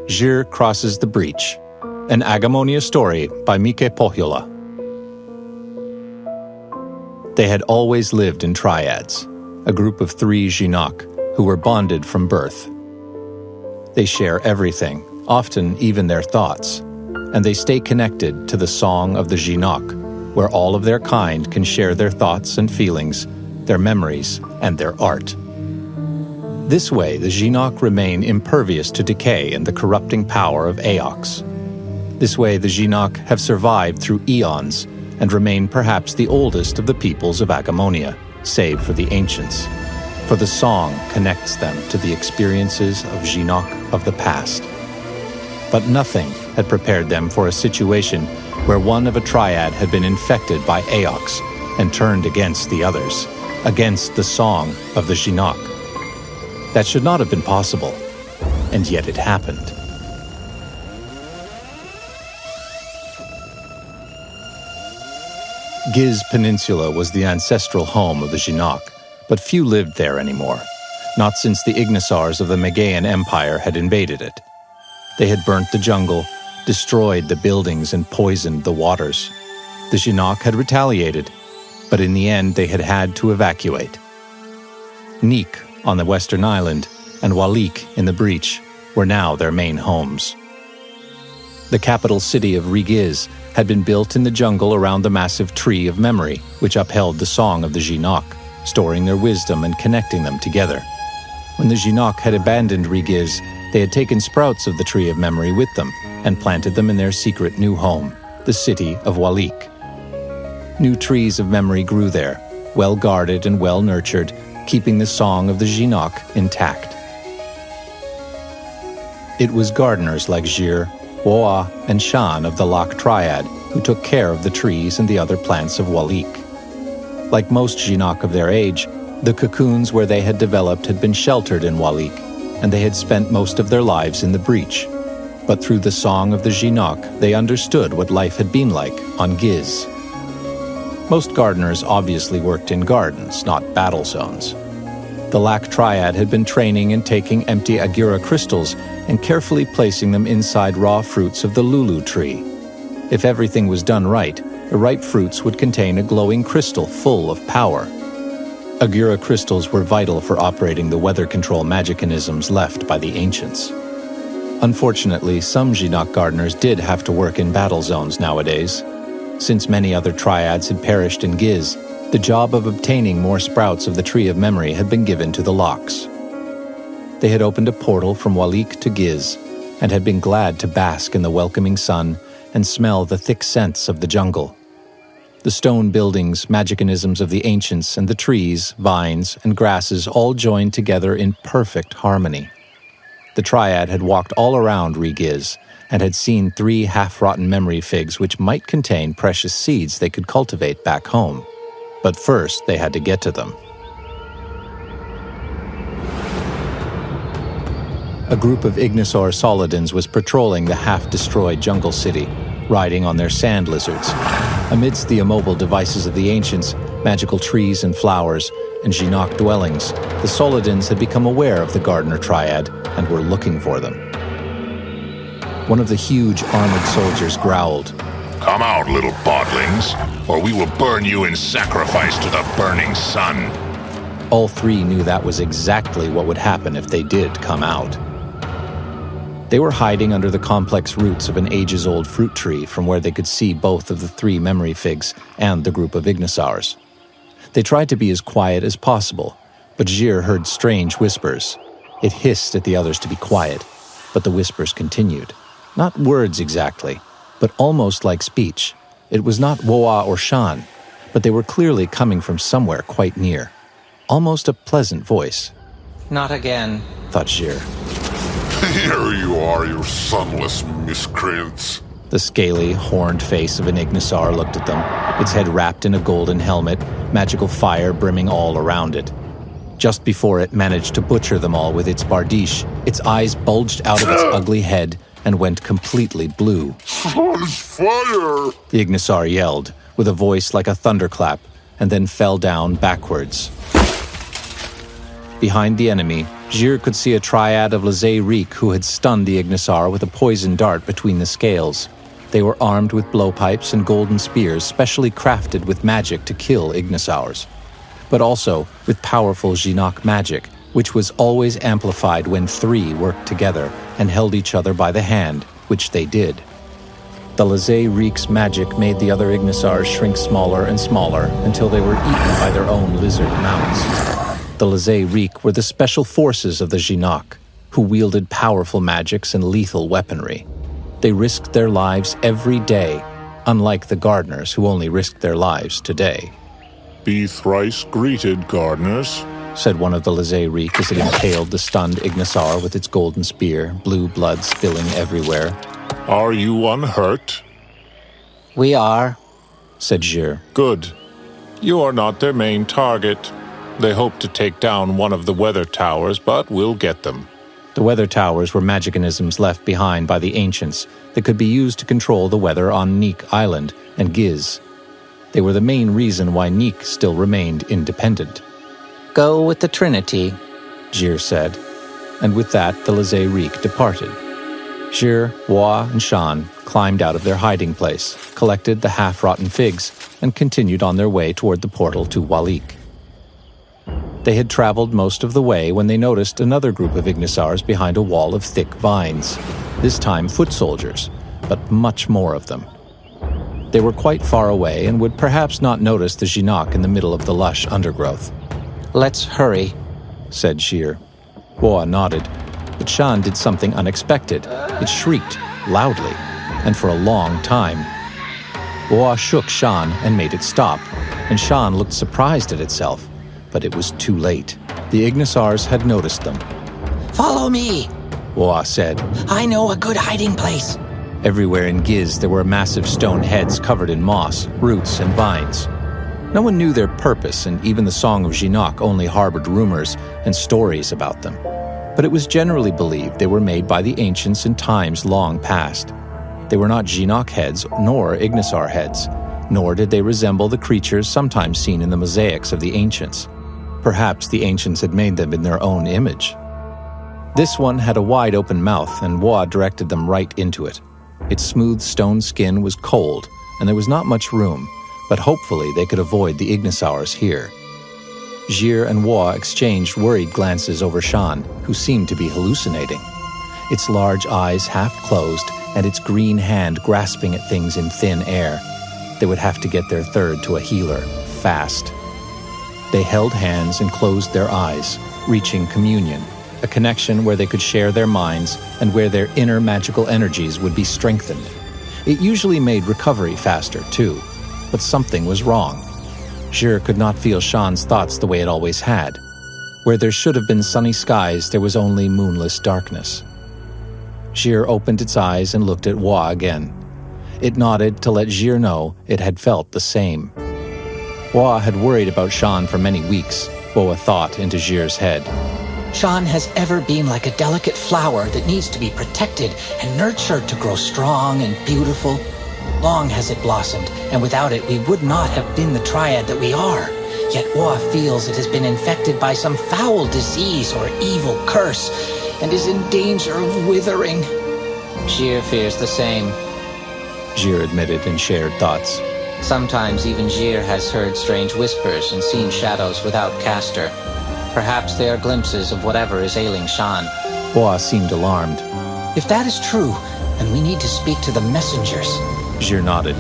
Žir Crosses the Breach, an Agemonia story by Pohjola. They had always lived in triads, a group of 3 Žinok who were bonded from birth. They share everything, often even their thoughts, and they stay connected to the song of the Žinok, where all of their kind can share their thoughts and feelings, their memories, and their art. This way, the Žinok remain impervious to decay and the corrupting power of Aox. This way, the Žinok have survived through eons and remain perhaps the oldest of the peoples of Agemonia, save for the ancients. For the song connects them to the experiences of Žinok of the past. But nothing had prepared them for a situation where one of a triad had been infected by Aox and turned against the others, against the song of the Žinok. That should not have been possible, and yet it happened. Giz Peninsula was the ancestral home of the Žinok, but few lived there anymore, not since the Ignisars of the Megaean Empire had invaded it. They had burnt the jungle, destroyed the buildings, and poisoned the waters. The Žinok had retaliated, but in the end they had to evacuate. Neek, on the western island, and Walik in the Breach were now their main homes. The capital city of Rigiz had been built in the jungle around the massive tree of memory, which upheld the song of the Žinok, storing their wisdom and connecting them together. When the Žinok had abandoned Rigiz, they had taken sprouts of the tree of memory with them and planted them in their secret new home, the city of Walik. New trees of memory grew there, well guarded and well nurtured, keeping the song of the Žinok intact. It was gardeners like Žir, Woa, and Shan of the Lak Triad who took care of the trees and the other plants of Walik. Like most Žinok of their age, the cocoons where they had developed had been sheltered in Walik, and they had spent most of their lives in the Breach. But through the song of the Žinok, they understood what life had been like on Giz. Most gardeners obviously worked in gardens, not battle zones. The Lak Triad had been training in taking empty Agura crystals and carefully placing them inside raw fruits of the Lulu tree. If everything was done right, the ripe fruits would contain a glowing crystal full of power. Agura crystals were vital for operating the weather control magicanisms left by the ancients. Unfortunately, some Žinok gardeners did have to work in battle zones nowadays. Since many other triads had perished in Giz, the job of obtaining more sprouts of the Tree of Memory had been given to the Laks. They had opened a portal from Walik to Giz, and had been glad to bask in the welcoming sun and smell the thick scents of the jungle. The stone buildings, magicanisms of the ancients, and the trees, vines, and grasses all joined together in perfect harmony. The triad had walked all around Rigiz, and had seen 3 half-rotten memory figs which might contain precious seeds they could cultivate back home. But first, they had to get to them. A group of Ignisar Solidans was patrolling the half-destroyed jungle city, riding on their sand lizards. Amidst the immobile devices of the ancients, magical trees and flowers, and Žinok dwellings, the Solidans had become aware of the Gardener Triad and were looking for them. One of the huge armored soldiers growled, "Come out, little bodlings, or we will burn you in sacrifice to the burning sun." All 3 knew that was exactly what would happen if they did come out. They were hiding under the complex roots of an ages-old fruit tree from where they could see both of the 3 memory figs and the group of Ignisars. They tried to be as quiet as possible, but Žir heard strange whispers. It hissed at the others to be quiet, but the whispers continued. Not words exactly, but almost like speech. It was not Woa or Shan, but they were clearly coming from somewhere quite near. Almost a pleasant voice. "Not again," thought Žir. Here you are, you sunless miscreants. The scaly, horned face of an Ignisar looked at them, its head wrapped in a golden helmet, magical fire brimming all around it. Just before it managed to butcher them all with its bardiche, its eyes bulged out of its ugly head and went completely blue. Fire! The Ignisar yelled, with a voice like a thunderclap, and then fell down backwards. Behind the enemy, Gir could see a triad of Lazay Reek who had stunned the Ignisar with a poison dart between the scales. They were armed with blowpipes and golden spears specially crafted with magic to kill Ignisars, but also with powerful Jinoc magic, which was always amplified when 3 worked together and held each other by the hand, which they did. The Lazay Reek's magic made the other Ignisars shrink smaller and smaller until they were eaten by their own lizard mounts. The Lazay Reek were the special forces of the Jinoc, who wielded powerful magics and lethal weaponry. They risked their lives every day, unlike the gardeners who only risked their lives today. Be thrice greeted, gardeners, said one of the Lazay Reek as it impaled the stunned Ignisar with its golden spear, blue blood spilling everywhere. Are you unhurt? We are, said Gir. Good. You are not their main target. They hope to take down one of the weather towers, but we'll get them. The weather towers were magicanisms left behind by the ancients that could be used to control the weather on Neek Island and Giz. They were the main reason why Neek still remained independent. Go with the Trinity, Gir said, and with that the Lazay Reek departed. Gir, Wa, and Shan climbed out of their hiding place, collected the half-rotten figs, and continued on their way toward the portal to Walik. They had traveled most of the way when they noticed another group of Ignisars behind a wall of thick vines, this time foot soldiers, but much more of them. They were quite far away and would perhaps not notice the Jinoc in the middle of the lush undergrowth. Let's hurry, said Gir. Wa nodded, but Shan did something unexpected. It shrieked loudly, and for a long time. Wa shook Shan and made it stop, and Shan looked surprised at itself. But it was too late. The Ignisars had noticed them. Follow me, Wa said. I know a good hiding place. Everywhere in Giz there were massive stone heads covered in moss, roots, and vines. No one knew their purpose, and even the Song of Jinoc only harbored rumors and stories about them. But it was generally believed they were made by the ancients in times long past. They were not Jinoc heads nor Ignisar heads, nor did they resemble the creatures sometimes seen in the mosaics of the ancients. Perhaps the ancients had made them in their own image. This one had a wide open mouth, and Wa directed them right into it. Its smooth stone skin was cold, and there was not much room, but hopefully they could avoid the Ignisars here. Gir and Wa exchanged worried glances over Shan, who seemed to be hallucinating. Its large eyes half closed, and its green hand grasping at things in thin air. They would have to get their third to a healer, fast. They held hands and closed their eyes, reaching communion, a connection where they could share their minds and where their inner magical energies would be strengthened. It usually made recovery faster, too, but something was wrong. Gir could not feel Shan's thoughts the way it always had. Where there should have been sunny skies, there was only moonless darkness. Gir opened its eyes and looked at Wa again. It nodded to let Gir know it had felt the same. Wa had worried about Shan for many weeks, Woa thought into Gir's head. Shan has ever been like a delicate flower that needs to be protected and nurtured to grow strong and beautiful. Long has it blossomed, and without it we would not have been the triad that we are. Yet Woa feels it has been infected by some foul disease or evil curse, and is in danger of withering. Gir fears the same, Gir admitted and shared thoughts. Sometimes even Gir has heard strange whispers and seen shadows without caster. Perhaps they are glimpses of whatever is ailing Shan. Woa seemed alarmed. If that is true, then we need to speak to the messengers. Gir nodded.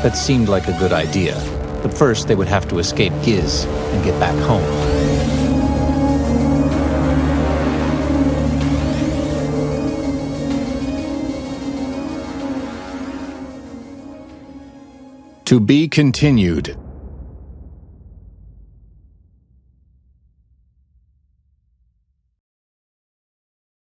That seemed like a good idea, but first they would have to escape Giz and get back home. To be continued.